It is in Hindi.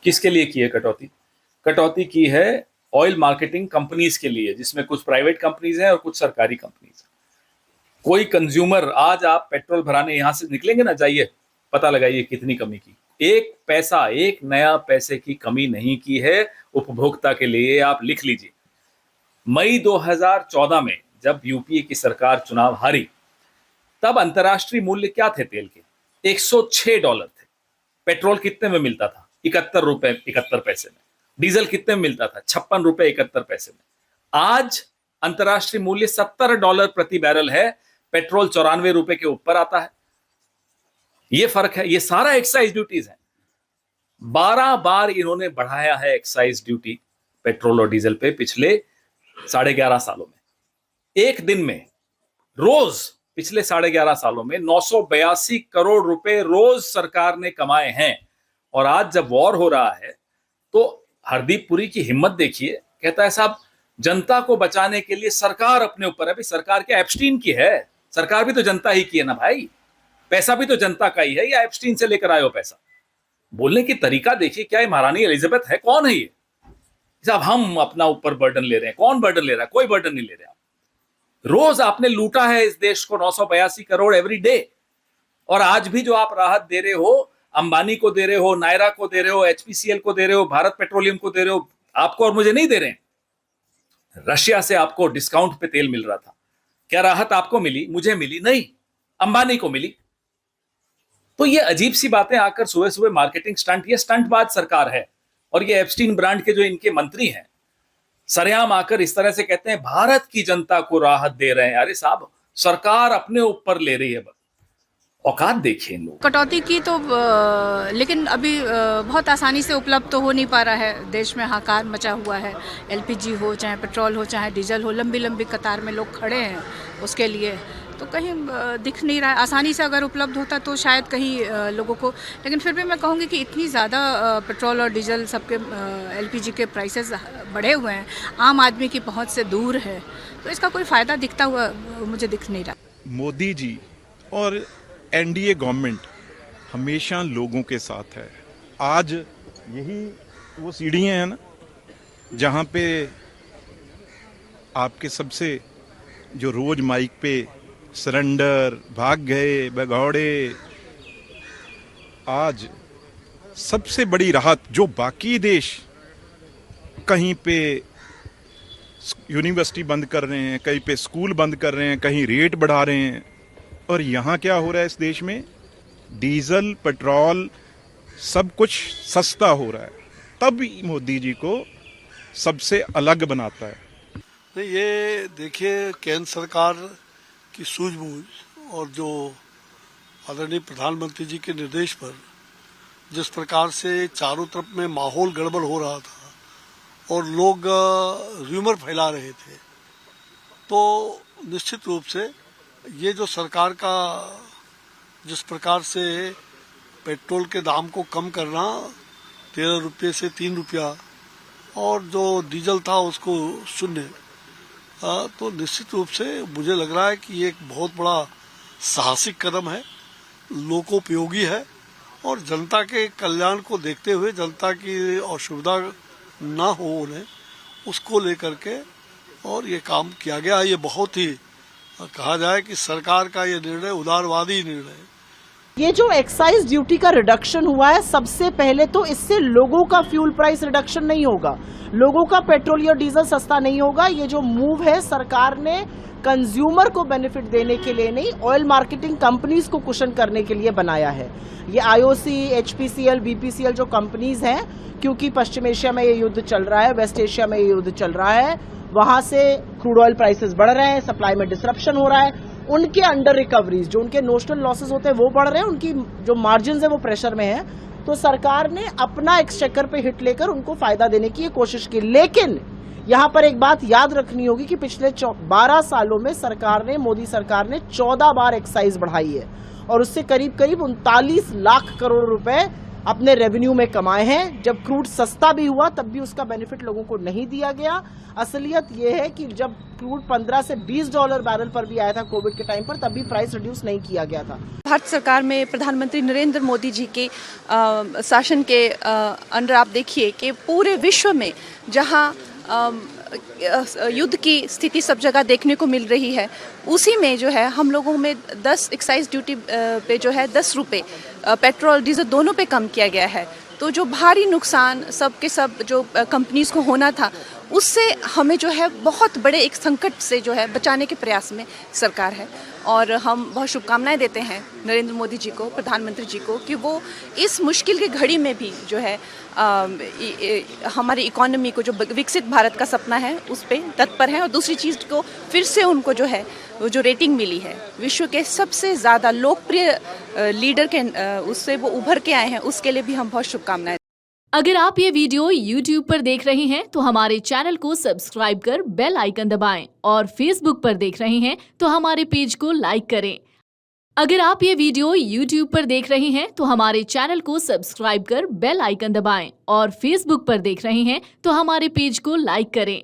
किसके लिए की है कटौती? कटौती की है ऑयल मार्केटिंग कंपनीज के लिए, जिसमें कुछ प्राइवेट कंपनीज हैं और कुछ सरकारी कंपनीज। कोई कंज्यूमर, आज आप पेट्रोल भराने यहां से निकलेंगे ना, जाइए पता लगाइए कितनी कमी की। एक पैसा, एक नया पैसे की कमी नहीं की है उपभोक्ता के लिए। आप लिख लीजिए, मई 2014 में जब यूपीए की सरकार चुनाव हारी, तब अंतर्राष्ट्रीय मूल्य क्या थे तेल के? $106 थे। पेट्रोल कितने में मिलता था? 71 रुपए 71 पैसे में। डीजल कितने में मिलता था? 56 रुपए 71 पैसे में। आज अंतर्राष्ट्रीय मूल्य $70 प्रति बैरल है, पेट्रोल 94 रुपए के ऊपर आता है। ये फर्क है। ये सारा एक्साइज ड्यूटीज है। 12 बार इन्होंने बढ़ाया है एक्साइज ड्यूटी पेट्रोल और डीजल पे पिछले 11.5 सालों में। एक दिन में रोज पिछले 11.5 सालों में 982 करोड़ रुपए रोज सरकार ने कमाए हैं। और आज जब वॉर हो रहा है तो हरदीप पुरी की हिम्मत देखिए, कहता है साहब जनता को बचाने के लिए सरकार अपने ऊपर है। भाई सरकार क्या एप्स्टीन की है? सरकार भी तो जनता ही की है ना भाई। पैसा भी तो जनता का ही है, या एप्स्टीन से लेकर आए हो पैसा? बोलने की तरीका देखिए, क्या ये महारानी एलिजाबेथ है? कौन है ये? साहब हम अपना ऊपर बर्डन ले रहे हैं। कौन बर्डन ले रहा है? कोई बर्डन नहीं ले रहा। रोज आपने लूटा है इस देश को 982 करोड़ एवरी डे। और आज भी जो आप राहत दे रहे हो, अंबानी को दे रहे हो, नायरा को दे रहे हो, एचपीसीएल को दे रहे हो, भारत पेट्रोलियम को दे रहे हो। आपको और मुझे नहीं दे रहे हैं। रशिया से आपको डिस्काउंट पे तेल मिल रहा था। क्या राहत आपको मिली? मुझे मिली नहीं, अंबानी को मिली। तो ये अजीब सी बातें आकर सुबह सुबह मार्केटिंग स्टंट, ये स्टंटबाज सरकार है। और ये एप्स्टीन ब्रांड के जो इनके मंत्री हैं, सरेआम आकर इस तरह से कहते हैं भारत की जनता को राहत दे रहे हैं। अरे साहब, सरकार अपने ऊपर ले रही है। बस औकात देखिए इन लोग। कटौती की तो लेकिन अभी बहुत आसानी से उपलब्ध तो हो नहीं पा रहा है। देश में हाहाकार मचा हुआ है। एलपीजी हो, चाहे पेट्रोल हो, चाहे डीजल हो, लंबी लंबी कतार में लोग खड़े हैं उसके लिए। तो कहीं दिख नहीं रहा है। आसानी से अगर उपलब्ध होता तो शायद कहीं लोगों को, लेकिन फिर भी मैं कहूँगी कि इतनी ज़्यादा पेट्रोल और डीजल सबके एलपीजी के प्राइसेस बढ़े हुए हैं, आम आदमी की पहुँच से दूर है, तो इसका कोई फ़ायदा दिखता हुआ मुझे दिख नहीं रहा। मोदी जी और एनडीए गवर्नमेंट हमेशा लोगों के साथ है। आज यही वो सीढ़ियाँ हैं ना जहाँ पे आपके सबसे जो रोज माइक पे सरेंडर, भाग गए, भगौड़े, आज सबसे बड़ी राहत जो बाकी देश कहीं पे यूनिवर्सिटी बंद कर रहे हैं, कहीं पे स्कूल बंद कर रहे हैं, कहीं रेट बढ़ा रहे हैं, और यहाँ क्या हो रहा है इस देश में? डीजल, पेट्रोल सब कुछ सस्ता हो रहा है। तब मोदी जी को सबसे अलग बनाता है। नहीं, ये देखिए केंद्र सरकार की सूझबूझ और जो आदरणीय प्रधानमंत्री जी के निर्देश पर जिस प्रकार से चारों तरफ में माहौल गड़बड़ हो रहा था और लोग र्यूमर फैला रहे थे, तो निश्चित रूप से ये जो सरकार का जिस प्रकार से पेट्रोल के दाम को कम करना 13 रुपये से 3 रुपया और जो डीजल था उसको 0, तो निश्चित रूप से मुझे लग रहा है कि ये एक बहुत बड़ा साहसिक कदम है, लोकोपयोगी है और जनता के कल्याण को देखते हुए, जनता की असुविधा ना हो उन्हें, उसको लेकर के और ये काम किया गया है। ये बहुत ही कहा जाए कि सरकार का ये निर्णय उदारवादी निर्णय है। ये जो एक्साइज ड्यूटी का रिडक्शन हुआ है, सबसे पहले तो इससे लोगों का फ्यूल प्राइस रिडक्शन नहीं होगा, लोगों का पेट्रोल या डीजल सस्ता नहीं होगा। ये जो मूव है सरकार ने कंज्यूमर को बेनिफिट देने के लिए नहीं, ऑयल मार्केटिंग कंपनीज को कुशन करने के लिए बनाया है। ये आईओसी, एचपीसीएल, बीपीसीएल जो कंपनीज हैं, क्योंकि पश्चिम एशिया में ये युद्ध चल रहा है, वेस्ट एशिया में ये युद्ध चल रहा है, वहां से क्रूड ऑयल प्राइसेस बढ़ रहे हैं, सप्लाई में डिसरप्शन हो रहा है, उनके अंडर रिकवरीज, जो उनके नोशनल लॉसेस होते हैं वो बढ़ रहे हैं, उनकी जो मार्जिन है वो प्रेशर में है। तो सरकार ने अपना एक्सचेकर पे हिट लेकर उनको फायदा देने की कोशिश की। लेकिन यहां पर एक बात याद रखनी होगी कि पिछले 12 सालों में सरकार ने, मोदी सरकार ने 14 बार एक्साइज बढ़ाई है और उससे करीब करीब 39 लाख करोड़ रुपए अपने रेवेन्यू में कमाए हैं। जब क्रूड सस्ता भी हुआ तब भी उसका बेनिफिट लोगों को नहीं दिया गया। असलियत ये है कि जब क्रूड 15 से 20 डॉलर बैरल पर भी आया था कोविड के टाइम पर, तब भी प्राइस रिड्यूस नहीं किया गया था। भारत सरकार में प्रधानमंत्री नरेंद्र मोदी जी के शासन के अंडर आप देखिए कि पूरे विश्व में जहां युद्ध की स्थिति सब जगह देखने को मिल रही है, उसी में जो है हम लोगों में 10 एक्साइज ड्यूटी पे जो है 10 रुपये पेट्रोल डीजल दोनों पे कम किया गया है। तो जो भारी नुकसान सब के सब जो कंपनीज को होना था, उससे हमें जो है बहुत बड़े एक संकट से जो है बचाने के प्रयास में सरकार है। और हम बहुत शुभकामनाएं देते हैं नरेंद्र मोदी जी को, प्रधानमंत्री जी को, कि वो इस मुश्किल की घड़ी में भी जो है हमारी इकोनॉमी को, जो विकसित भारत का सपना है, उस पर तत्पर हैं। और दूसरी चीज़ को फिर से उनको जो है वो जो रेटिंग मिली है विश्व के सबसे ज़्यादा लोकप्रिय लीडर के, उससे वो उभर के आए हैं, उसके लिए भी हम बहुत शुभकामनाएं। अगर आप ये वीडियो YouTube पर देख रहे हैं तो हमारे चैनल को सब्सक्राइब कर बेल आइकन दबाएं, और Facebook पर देख रहे हैं तो हमारे पेज को लाइक करें। अगर आप ये वीडियो YouTube पर देख रहे हैं तो हमारे चैनल को सब्सक्राइब कर बेल आइकन दबाएं, और Facebook पर देख रहे हैं तो हमारे पेज को लाइक करें।